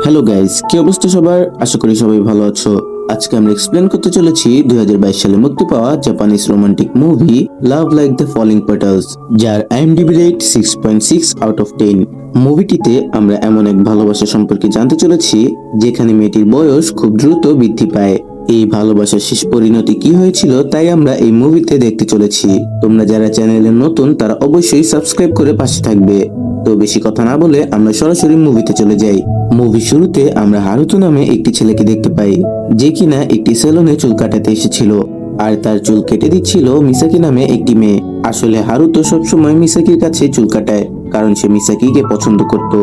Hello guys, কি অবস্থা সবার? আশা করি সবাই ভালো আছো। আজকে আমরা এক্সপ্লেন করতে চলেছি 2022 সালে মুক্তি পাওয়া Japanese romantic movie Love Like the Falling Petals, যার আইএমডিবি রেট 6.6 আউট অফ 10। মুভিটিতে আমরা এমন এক ভালোবাসা সম্পর্কে জানতে চলেছি যেখানে মেয়েটির বয়স খুব দ্রুত বৃদ্ধি পায়। এই ভালোবাসার শেষ পরিণতি কি হয়েছিল তাই আমরা এই মুভিতে দেখতে চলেছি। তোমরা যারা চ্যানেলে নতুন তারা অবশ্যই সাবস্ক্রাইব করে পাশে থাকবে। তো বেশি কথা না বলে আমরা সরাসরি মুভিতে চলে যাই। মুভি শুরুতে আমরা হারুতো নামে একটি ছেলেকে দেখতে পাই, যে কিনা একটি সেলুনে চুল কাটাতে এসেছিল আর তার চুল কেটে দিচ্ছিল মিসাকি নামে একটি মেয়ে। আসলে হারুতো সবসময় মিসাকির কাছে চুল কাটায় কারণ সে মিসাকিকে পছন্দ করত,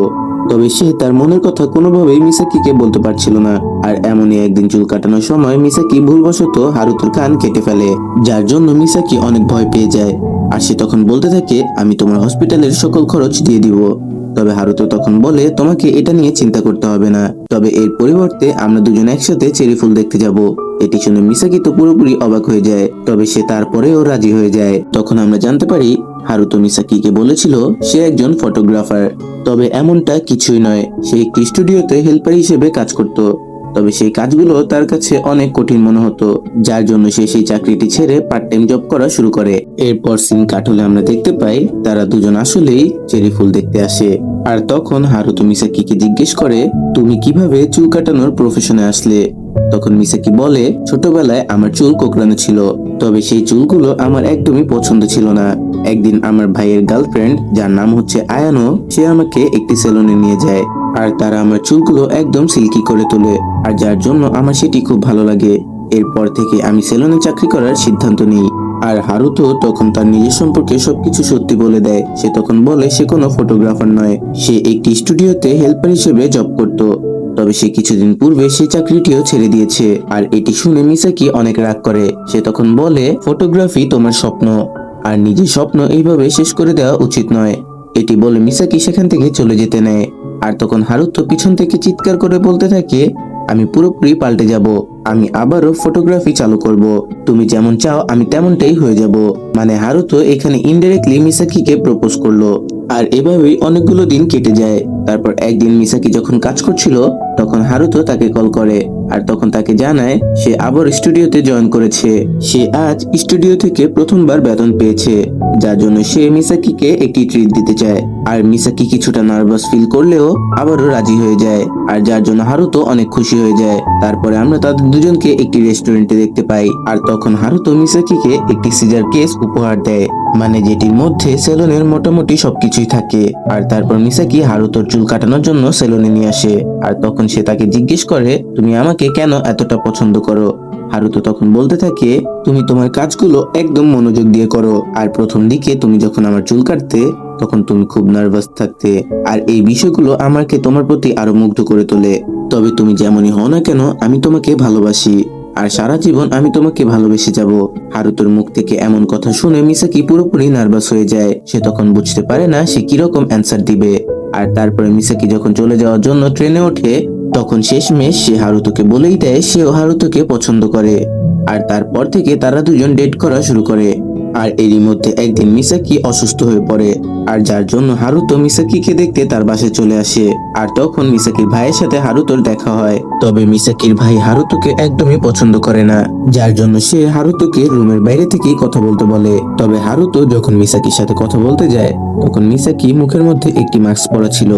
তবে সে তার মনের কথা কোনোভাবেই মিসাকিকে বলতে পারছিল না। আর এমনই একদিন চুল কাটানোর সময় মিসাকি ভুলবশত হারুতোর কান কেটে ফেলে, যার জন্য মিসাকি অনেক ভয় পেয়ে যায়। আর সে তখন বলতে থাকে, আমি তোমার হসপিটালের সকল খরচ দিয়ে দিব। তবে হারুতো তখন বলে, তোমাকে এটা নিয়ে চিন্তা করতে হবে না, তবে এর পরিবর্তে আমরা দুজন একসাথে চেরি ফুল দেখতে যাব। এটি শুনে মিসাকি তো পুরোপুরি অবাক হয়ে যায়, তবে সে তারপরেও রাজি হয়ে যায়। তখন আমরা জানতে পারি হারুতো মিসাকিকে বলেছিল সে একজন ফটোগ্রাফার, তবে এমনটা কিছুই নয়। সে একটি স্টুডিওতে হেল্পার হিসেবে কাজ করত, তবে সেই কাজগুলো তার কাছে অনেক কঠিন মনে হতো, যার জন্য সে সেই চাকরিটি ছেড়ে পার্ট টাইম জব করা শুরু করে। এরপর সিন কাট হলে আমরা দেখতে পাই তারা দুজন আসলেই চেরি ফুল দেখতে আসে। আর তখন হারুতো মিসাকিকে জিজ্ঞেস করে, তুমি কিভাবে চুল কাটানোর প্রফেশনে আসলে? তখন মিসাকি বলে, ছোটবেলায় আমার চুল কোঁকড়ানো ছিল, তবে সেই চুলগুলো আমার একদমই পছন্দ ছিল না। একদিন আমার ভাইয়ের গার্লফ্রেন্ড, যার নাম হচ্ছে আয়ানো, সে আমাকে একটি সেলুনে নিয়ে যায় আর তারা আমার চুলগুলো একদম সিল্কি করে তোলে, আর যার জন্য আমার সেটি খুব ভালো লাগে। এরপর থেকে আমি সেলুনে চাকরি করার সিদ্ধান্ত নিই। আর হারুতো তখন তার নিজের সম্পর্কে সবকিছু সত্যি বলে দেয়। সে তখন বলে সে কোনো ফটোগ্রাফার নয়, সে একটি স্টুডিওতে হেল্পার হিসেবে জব করত, তবে সে কিছুদিন পূর্বে সেই চাকরিটিও ছেড়ে দিয়েছে। আর এটি শুনে মিসাকি অনেক রাগ করে। সে তখন বলে, ফটোগ্রাফি তোমার স্বপ্ন, আর নিজের স্বপ্ন এইভাবে শেষ করে দেওয়া উচিত নয়। এটি বলে মিসাকি সেখান থেকে চলে যেতে নেয়। আর তখন হারুতো পিছন থেকে চিৎকার করে বলতে থাকে, আমি পুরোপুরি পাল্টে যাব, আমি আবারও ফটোগ্রাফি চালু করব, তুমি যেমন চাও আমি তেমনটাই হয়ে যাব। মানে হারুতো এখানে ইনডাইরেক্টলি মিসাকিকে প্রপোজ করলো। আর এভাবেই অনেকগুলো দিন কেটে যায়। তারপর একদিন মিসাকি যখন কাজ করছিল তখন হারুতো তাকে কল করে আর তখন তাকে জানায় সে আবার স্টুডিওতে জয়েন করেছে। সে আজ স্টুডিও থেকে প্রথমবার বেতন পেয়েছে, যার জন্য সে মিসাকিকে একটি ট্রিট দিতে চায়। আর মিসাকি কিছুটা নার্ভাস ফিল করলেও আবারও রাজি হয়ে যায়, আর যার জন্য হারুতো অনেক খুশি হয়ে যায়। তারপরে আমরা তাদের দুজনকে একটি রেস্টুরেন্টে দেখতে পাই। আর তখন হারুতো মিসাকিকে একটি সিজার কেস উপহার দেয়, মানে যেটির মধ্যে সেলুনের মোটামুটি সবকিছুই থাকে। আর তারপর মিসাকি হারুতোর চুল কাটানোর জন্য সেলুনে নিয়ে আসে। আর তখন সে তাকে জিজ্ঞেস করে, তুমি আমাকে কেন এতটা পছন্দ করো? হারুতো তখন বলতে থাকে, তুমি তোমার কাজগুলো একদম মনোযোগ দিয়ে করো, আর প্রথম দিকে তুমি যখন আমার চুল কাটতে তখন তুমি খুব নার্ভাস থাকতে, আর এই বিষয়গুলো আমাকে তোমার প্রতি আরো মুগ্ধ করে তোলে। তবে তুমি যেমনই হও না কেন আমি তোমাকে ভালোবাসি, আর সারা জীবন আমি তোমাকে ভালোবেসে যাব। হারুতোর মুখ থেকে এমন কথা শুনে মিসাকি পুরোপুরি নার্ভাস হয়ে যায়। সে তখন বুঝতে পারে না সে কিরকম অ্যান্সার দিবে। আর তারপরে মিসাকি যখন চলে যাওয়ার জন্য ট্রেনে ওঠে তখন শেষমেশ সে হারুতোকে বলেই দেয় সেও হারুতোকে পছন্দ করে। আর তারপর থেকে তারা দুজন ডেট করা শুরু করে। আর এরই মধ্যে একদিন মিসাকি অসুস্থ হয়ে পড়ে, আর যার জন্য হারুতো মিসাকিকে দেখতে তার বাসায় চলে আসে। আর তখন মিসাকির ভাইয়ের সাথে হারুতোর দেখা হয়, তবে মিসাকির ভাই হারুতোকে একদমই পছন্দ করে না, যার জন্য সে হারুতোকে রুমের বাইরে থেকেই কথা বলতে বলে। তবে হারুতো যখন মিসাকির সাথে কথা বলতে যায় তখন মিসাকি মুখের মধ্যে একটি মাস্ক পরা ছিল,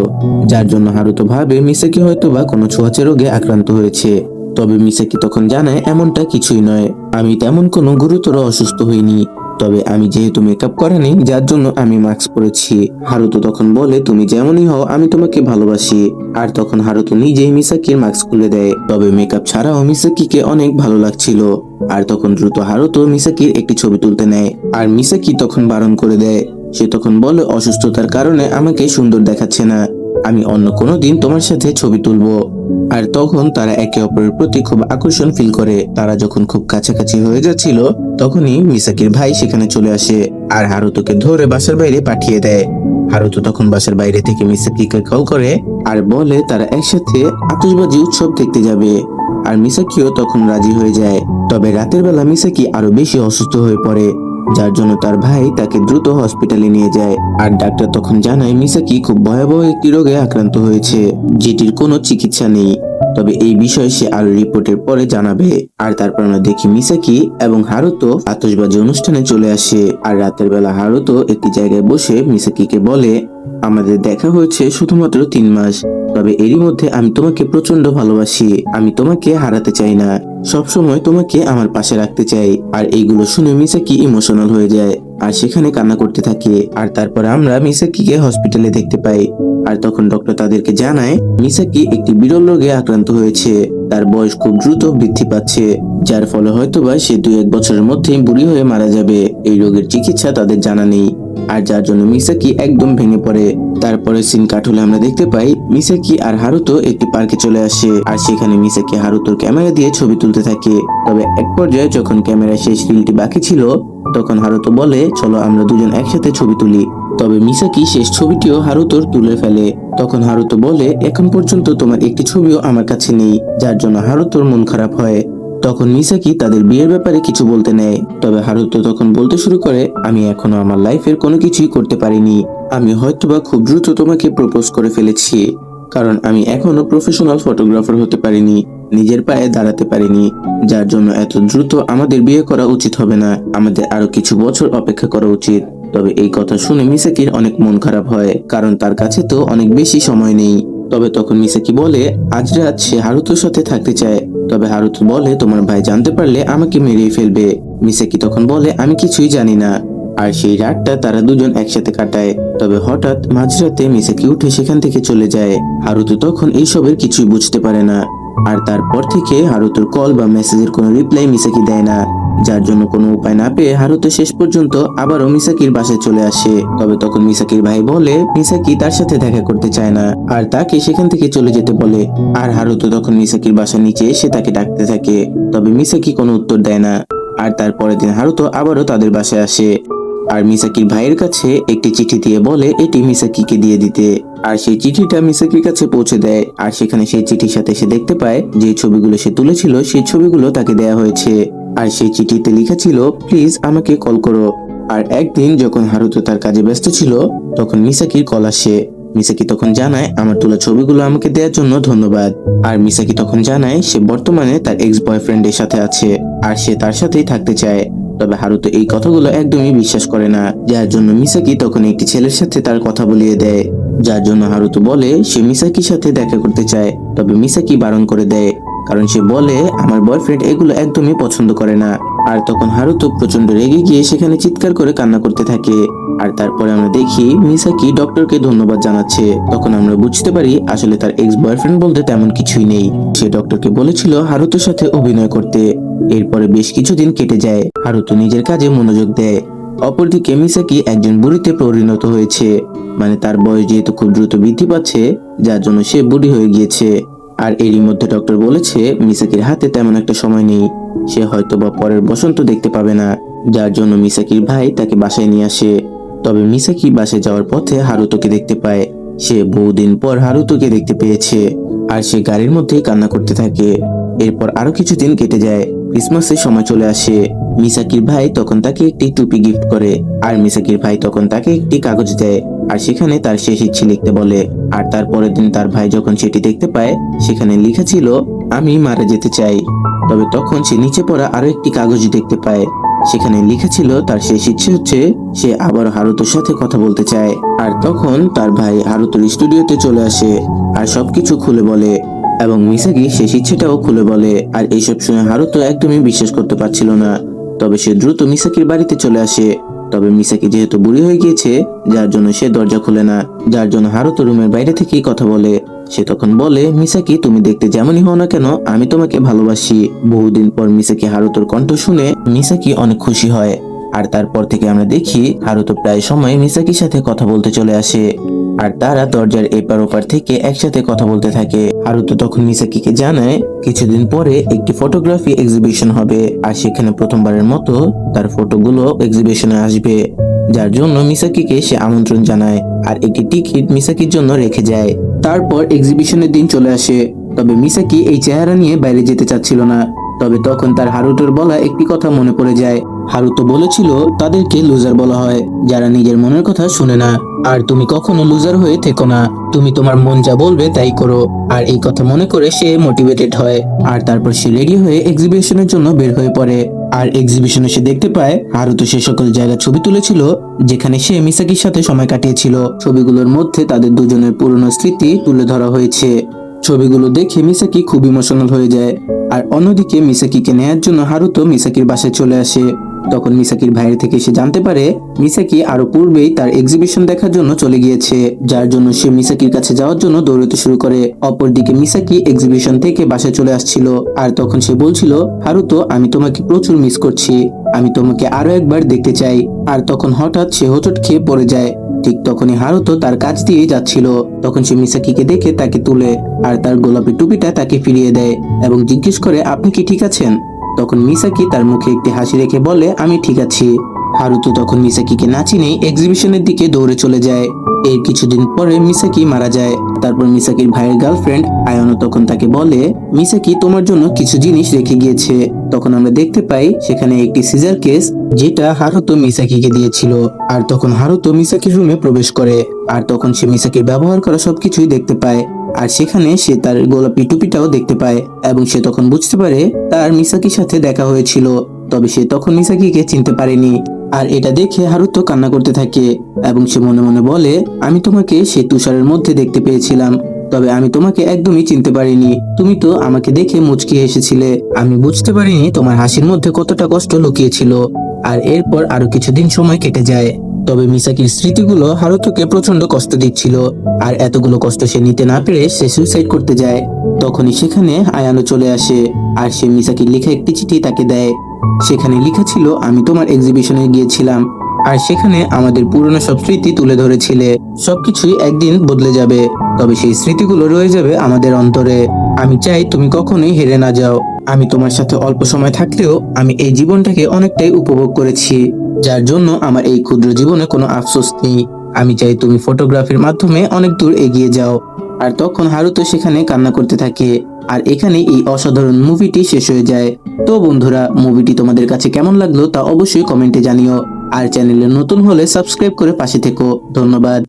যার জন্য হারুতো ভাবে মিসাকি হয়তোবা কোনো ছোঁয়াচে রোগে আক্রান্ত হয়েছে। তবে মিসাকি তখন জানায় এমনটা কিছুই নয়, আমি তেমন কোনো গুরুতর অসুস্থ হইনি, তবে আমি যেহেতু মেকআপ করিনি যার জন্য আমি মাস্ক পরেছি। হারুতো তখন বলে, তুমি যেমনই হও আমি তোমাকে ভালোবাসি। আর তখন হারুতো নিজেই মিসাকির মাস্ক খুলে দেয়, তবে মেকআপ ছাড়াও মিসাকিকে অনেক ভালো লাগছিল। আর তখন দ্রুত হারুতো মিসাকির একটি ছবি তুলতে নেয়, আর মিসাকি তখন বারণ করে দেয়। সে তখন বলে, অসুস্থতার কারণে আমাকে সুন্দর দেখাচ্ছে না, আমি অন্য কোনো দিন তোমার সাথে ছবি তুলবো। আর তখন তারা একে অপরের প্রতি খুব আকর্ষণ ফিল করে। তারা যখন খুব কাছাকাছি হয়ে যাচ্ছিল তখনই মিসাকির ভাই সেখানে চলে আসে আর হারুতোকে ধরে বাসার বাইরে পাঠিয়ে দেয়। হারুতো তখন বাসার বাইরে থেকে মিসাকিকে কল করে আর বলে তারা একসাথে আতশবাজি উৎসব দেখতে যাবে। আর মিসাকিও তখন রাজি হয়ে যায়। তবে রাতের বেলা মিসাকি আরো বেশি অসুস্থ হয়ে পড়ে। যার জন্য তার ভাই তাকে দ্রুত হসপিটালে নিয়ে যায়। আর ডাক্তার তখন জানায় মিসাকি খুব ভয়াবহ একটি রোগে আক্রান্ত হয়েছে, যেটির কোনো চিকিৎসা নেই। তবে এই বিষয়ে সে আরো রিপোর্টের পরে জানাবে। আর তারপর আমরা দেখি মিসাকি এবং হারুতো আতশবাজি অনুষ্ঠানে চলে আসে। আর রাতের বেলা হারুতো একটি জায়গায় বসে মিসাকিকে বলে, আমাদের দেখা হয়েছে শুধুমাত্র 3 মাস, তবে এরই মধ্যে আমি তোমাকে প্রচন্ড ভালোবাসি। আমি তোমাকে হারাতে চাই না, সবসময় তোমাকে আমার পাশে রাখতে চাই। আর এইগুলো শুনে মিসাকি ইমোশনাল হয়ে যায় আর সেখানে কান্না করতে থাকে। আর তারপর আমরা মিসাকিকে হসপিটালে দেখতে পাই। আর তখন ডক্টর তাদেরকে জানায় মিসাকি একটি বিরল রোগে আক্রান্ত হয়েছে। তার বয়স খুব দ্রুত বৃদ্ধি পাচ্ছে, যার ফলে হয়তোবা সে 2-1 বছরের মধ্যেই বুড়ি হয়ে মারা যাবে। এই রোগের চিকিৎসা তাদের জানা নেই, আর যার জন্য মিসাকি একদম ভেঙে পড়ে। তারপরে সিন কাট হলে আমরা দেখতে পাই মিসাকি আর হারুতো একটি পার্কে চলে আসে। আর সেখানে মিসাকি হারুতোর ক্যামেরা দিয়ে ছবি তুলতে থাকে। তবে এক পর্যায়ে যখন ক্যামেরায় শেষ রিলটি বাকি ছিল, তখন হারুতো বলে, চলো আমরা দুজন একসাথে ছবি তুলি। তবে মিসাকি শেষ ছবিটিও হারুতোর তুলে ফেলে। তখন হারুতো বলে, এখন পর্যন্ত তোমার একটি ছবিও আমার কাছে নেই, যার জন্য হারুতোর মন খারাপ হয়। তখন মিসাকি তাদের বিয়ের ব্যাপারে কিছু বলতে নেয়। তবে হারুতো তখন বলতে শুরু করে, আমি এখনো আমার লাইফের কোনো কিছুই করতে পারিনি। আমি হয়তোবা খুব দ্রুত তোমাকে প্রপোজ করে ফেলেছি, কারণ আমি এখনো প্রফেশনাল ফটোগ্রাফার হতে পারিনি, নিজের পায়ে দাঁড়াতে পারিনি, যার জন্য এত দ্রুত আমাদের বিয়ে করা উচিত হবে না। আমাদের আরো কিছু বছর অপেক্ষা করা উচিত। তবে এই কথা শুনে মিসাকির অনেক মন খারাপ হয়, কারণ তার কাছে তো অনেক বেশি সময় নেই। তবে তখন মিসাকি বলে, আজ রাত সে হারুতোর সাথে থাকতে চায়। তবে হারুতো বলে, তোমার ভাই জানতে পারলে আমাকে মেরেই ফেলবে। মিসাকি তখন বলে, আমি কিছুই জানি না। আর সেই রাতটা তারা দুজন একসাথে কাটায়। তবে হঠাৎ মাঝরাতে মিসাকি উঠে সেখান থেকে চলে যায়। হারুতো তখন এইসবের কিছুই বুঝতে পারে না। আর তারপর থেকে হারুতোর কল বা মেসেজের কোনো রিপ্লাই মিসাকি দেয় না, যার জন্য কোনো উপায় না পেয়ে হারুতো শেষ পর্যন্ত আবারও মিসাকির বাসায় চলে আসে। তবে তখন মিসাকির ভাই বলে মিসাকি তার সাথে দেখা করতে চায় না, আর তাকে সেখান থেকে চলে যেতে বলে। আর হারুতো তখন মিসাকির বাসার নিচে এসে তাকে ডাকতে থাকে। তবে মিসাকি কোনো উত্তর দেয় না। আর তারপরের দিন হারুতো আবারও তাদের বাসায় আসে। আর মিসাকির ভাইয়ের কাছে একটি চিঠি দিয়ে বলে এটি মিসাকিকে দিয়ে দিতে। আর সেই চিঠিটা মিসাকির কাছে পৌঁছে দেয়। আর সেখানে সেই চিঠির সাথে সে দেখতে পায় যে ছবিগুলো সে তুলেছিল সেই ছবিগুলো তাকে দেয়া হয়েছে। আর সেই চিঠিতে লেখা ছিল, প্লিজ আমাকে কল করো। আর একদিন যখন হারুতো তার কাজে ব্যস্ত ছিল, তখন মিসাকির কল আসে। মিসাকি তখন জানায়, আমার তোলা ছবিগুলো আমাকে দেওয়ার জন্য ধন্যবাদ। আর মিসাকি তখন জানায় সে বর্তমানে তার এক্স বয়ফ্রেন্ডের সাথে আছে, আর সে তার সাথেই থাকতে চায়। তবে হারুতো এই কথাগুলো একদমই বিশ্বাস করে না, যার জন্য মিসাকি তখন একটি ছেলের সাথে তার কথা বলিয়ে দেয়। যার জন্য হারুতো বলে সে মিসাকির সাথে দেখা করতে চায়। তবে মিসাকি বারণ করে দেয়, কারণ সে বলে আমার বয়ফ্রেন্ড এগুলো একদমই পছন্দ করে না। আর তখন হারুতো প্রচন্ড রেগে গিয়ে সেখানে চিৎকার করে কান্না করতে থাকে। আর তারপরে আমরা দেখি মিসাকি ডক্টরকে ধন্যবাদ জানাচ্ছে। তখন আমরা বুঝতে পারি আসলে তার এক্স বয়ফ্রেন্ড বলতে তেমন কিছুই নেই। সে ডক্টরকে বলেছিল হারুতোর সাথে অভিনয় করতে। এরপরে বেশ কিছুদিন কেটে যায়, হারুতো নিজের কাজে মনোযোগ দেয়। অপরদিকে মিসাকি একজন বুড়িতে পরিণত হয়েছে, মানে তার বয়স যেহেতু খুব দ্রুত বৃদ্ধি পাচ্ছে, যার জন্য সে বুড়ি হয়ে গিয়েছে। আর এরই মধ্যে ডক্টর বলেছে মিসাকির হাতে তেমন একটা সময় নেই, সে হয়তো বা পরের বসন্ত দেখতে পাবে না, যার জন্য মিসাকির ভাই তাকে বাসায় নিয়ে আসে। তবে মিসাকি বাসায় যাওয়ার পথে হারুতোকে দেখতে পায়। সে বহুদিন পর হারুতোকে দেখতে পেয়েছে, আর সে গাড়ির মধ্যেই কান্না করতে থাকে। এরপর আরো কিছুদিন কেটে যায়, ক্রিসমাসের সময় চলে আসে। মিসাকির ভাই তখন তাকে একটি টুপি গিফট করে, আর মিসাকির ভাই তখন তাকে একটি কাগজ দেয়, আর সেখানে তার শেষ ইচ্ছে লিখতে বলে। আর তারপরের দিন তার ভাই যখন সেটি দেখতে পায়, সেখানে লেখা ছিল, আমি মারা যেতে চাই। তবে তখন সে নিচে পড়া আরো একটি কাগজ দেখতে পায়, সেখানে লেখা ছিল তার শেষ ইচ্ছে হচ্ছে সে আবার হারুতোর সাথে কথা বলতে চায়। আর তখন তার ভাই হারুতোর স্টুডিওতে চলে আসে আর সবকিছু খুলে বলে, এবং মিসাকি শেষ ইচ্ছেটাও খুলে বলে। আর এইসব শুনে হারুতো একদমই বিশ্বাস করতে পারছিল না। তবে সে দ্রুত মিসাকির বাড়িতে চলে আসে। তবে মিসাকি যেহেতু বুড়ি হয়ে গিয়েছে, যার জন্য সে দরজা খুলে না, যার জন্য হারুতো রুমের বাইরে থেকেই কথা বলে। সে তখন বলে, মিসাকি তুমি দেখতে যেমনই হও না কেন আমি তোমাকে ভালোবাসি। বহুদিন পর মিসাকি হারুতোর কণ্ঠ শুনে মিসাকি অনেক খুশি হয়। আর তারপর থেকে আমরা দেখি হারুতো প্রায় সময় মিসাকির সাথে কথা বলতে চলে আসে, আর তারা দরজার এপার ওপার থেকে একসাথে কথা বলতে থাকে। হারুতো তখন মিসাকিকে জানায় কিছুদিন পরে একটি ফটোগ্রাফি এক্সিবিশন হবে, আর সেখানে প্রথমবারের মতো তার ফটোগুলো এক্সিবিশনে আসবে, যার জন্য মিসাকিকে সে আমন্ত্রণ জানায় আর একটি টিকিট মিসাকির জন্য রেখে যায়। তারপর এক্সিবিশনের দিন চলে আসে। তবে মিসাকি এই চেহারা নিয়ে বাইরে যেতে চাচ্ছিল না। তবে তখন তার হারুতোর বলা একটি কথা মনে পড়ে যায়। হারুতো বলেছিল তাদেরকে লুজার বলা হয়, যারা নিজের মনের কথা শুনে না। আর তুমি কখনো লুজার হয়ে থেকো না, তুমি তোমার মন যা বলবে তাই করো। আর এই কথা মনে করে সে মোটিভেটেড হয়, আর তারপর সে রেডি হয়ে এক্সিবিশনের জন্য বের হয়ে পড়ে। আর এক্সিবিশনে সে দেখতে পায় হারুতো সে সকল জায়গায় ছবি তুলেছিল যেখানে সে মিসাকির সাথে সময় কাটিয়েছিল। ছবিগুলোর মধ্যে তাদের দুজনের পুরনো স্মৃতি তুলে ধরা হয়েছে। ছবিগুলো দেখে মিসাকি খুব ইমোশনাল হয়ে যায়। আর অন্যদিকে মিসাকিকে নেয়ার জন্য হারুতো মিসাকির বাসায় চলে আসে। তখন মিসাকির ভাইয়ের থেকে সে জানতে পারে মিসাকি আরো পূর্বেই তার এক্সিবিশন দেখার জন্য চলে গিয়েছে, যার জন্য সে মিসাকির কাছে যাওয়ার জন্য দৌড়াতে শুরু করে। অপরদিকে মিসাকি এক্সিবিশন থেকে বাসায় চলে আসছিল, আর তখন সে বলছিল, হারুতো আমি তোমাকে প্রচুর মিস করছি, আমি তোমাকে আরো একবার দেখতে চাই। আর তখন হঠাৎ সে হোঁচট খেয়ে পড়ে যায়। ঠিক তখনই হারুতো তার কাছ দিয়ে যাচ্ছিল। তখন সে মিসাকিকে দেখে তাকে তুলে আর তার গোলাপি টুপিটা তাকে ফিরিয়ে দেয় এবং জিজ্ঞেস করে, আপনি কি ঠিক আছেন? তখন মিসাকি তার মুখে একটি হাসি রেখে বলে, আমি ঠিক আছি। হারুতো তখন মিসাকিকে না চিনেই এক্সিবিশনের দিকে দৌড়ে চলে যায়। এর কিছুদিন পরে মিসাকি মারা যায়। তারপর মিসাকির ভাইয়ের গার্লফ্রেন্ড আয়ানো তখন তাকে বলে, মিসাকি তোমার জন্য কিছু জিনিস রেখে গিয়েছে। তখন আমরা দেখতে পাই সেখানে একটি সিজার কেস, যেটা হারুতো মিসাকিকে দিয়েছিল। আর তখন হারুতো মিসাকির রুমে প্রবেশ করে, আর তখন সে মিসাকির ব্যবহার করা সবকিছুই দেখতে পায়। আর সেখানে সে তার গোলাপি টুপিটাও দেখতে পায় এবং সে তখন বুঝতে পারে তার মিসাকির সাথে দেখা হয়েছিল, তবে সে তখন মিসাকিকে চিনতে পারেনি। আর এটা দেখে হারুতো কান্না করতে থাকে এবং সে মনে মনে বলে, আমি তোমাকে সেই তুষারের মধ্যে দেখতে পেয়েছিলাম, তবে আমি তোমাকে একদমই চিনতে পারিনি। তুমি তো আমাকে দেখে মুচকি হেসেছিলে, আমি বুঝতে পারিনি তোমার হাসির মধ্যে কতটা কষ্ট লুকিয়েছিল। আর এরপর আরো কিছুদিন সময় কেটে যায়, তবে মিসাকির স্মৃতিগুলো হারুতোকে প্রচন্ড কষ্ট দিচ্ছিল। আর এতগুলো কষ্ট সে নিতে না পেরে সে সুইসাইড করতে যায়। তখনই সেখানে আয়ানো চলে আসে, আর সে মিসাকির লেখা একটি চিঠি তাকে দেয়। সেখানে লেখা ছিল, আমি তোমার এক্সিবিশনে গিয়েছিলাম, আর সেখানে আমাদের পুরনো সব স্মৃতি তুলে ধরেছিলে। সবকিছুই একদিন বদলে যাবে, তবে সেই স্মৃতিগুলো রয়ে যাবে আমাদের অন্তরে। আমি চাই তুমি কখনোই হেরে না যাও। আমি তোমার সাথে অল্প সময় থাকলেও আমি এই জীবনটাকে অনেকটাই উপভোগ করেছি, যার জন্য আমার এই ক্ষুদ্র জীবনে কোনো আফসোস নেই। আমি চাই তুমি ফটোগ্রাফির মাধ্যমে অনেক দূর এগিয়ে যাও। আর তখন হারুতো সেখানে কান্না করতে থাকে। আর এখানে এই অসাধারণ মুভিটি শেষ হয়ে যায়। তো বন্ধুরা, মুভিটি তোমাদের কাছে কেমন লাগলো তা অবশ্যই কমেন্টে জানিও। আর চ্যানেলে নতুন হলে সাবস্ক্রাইব করে পাশে থেকো। ধন্যবাদ।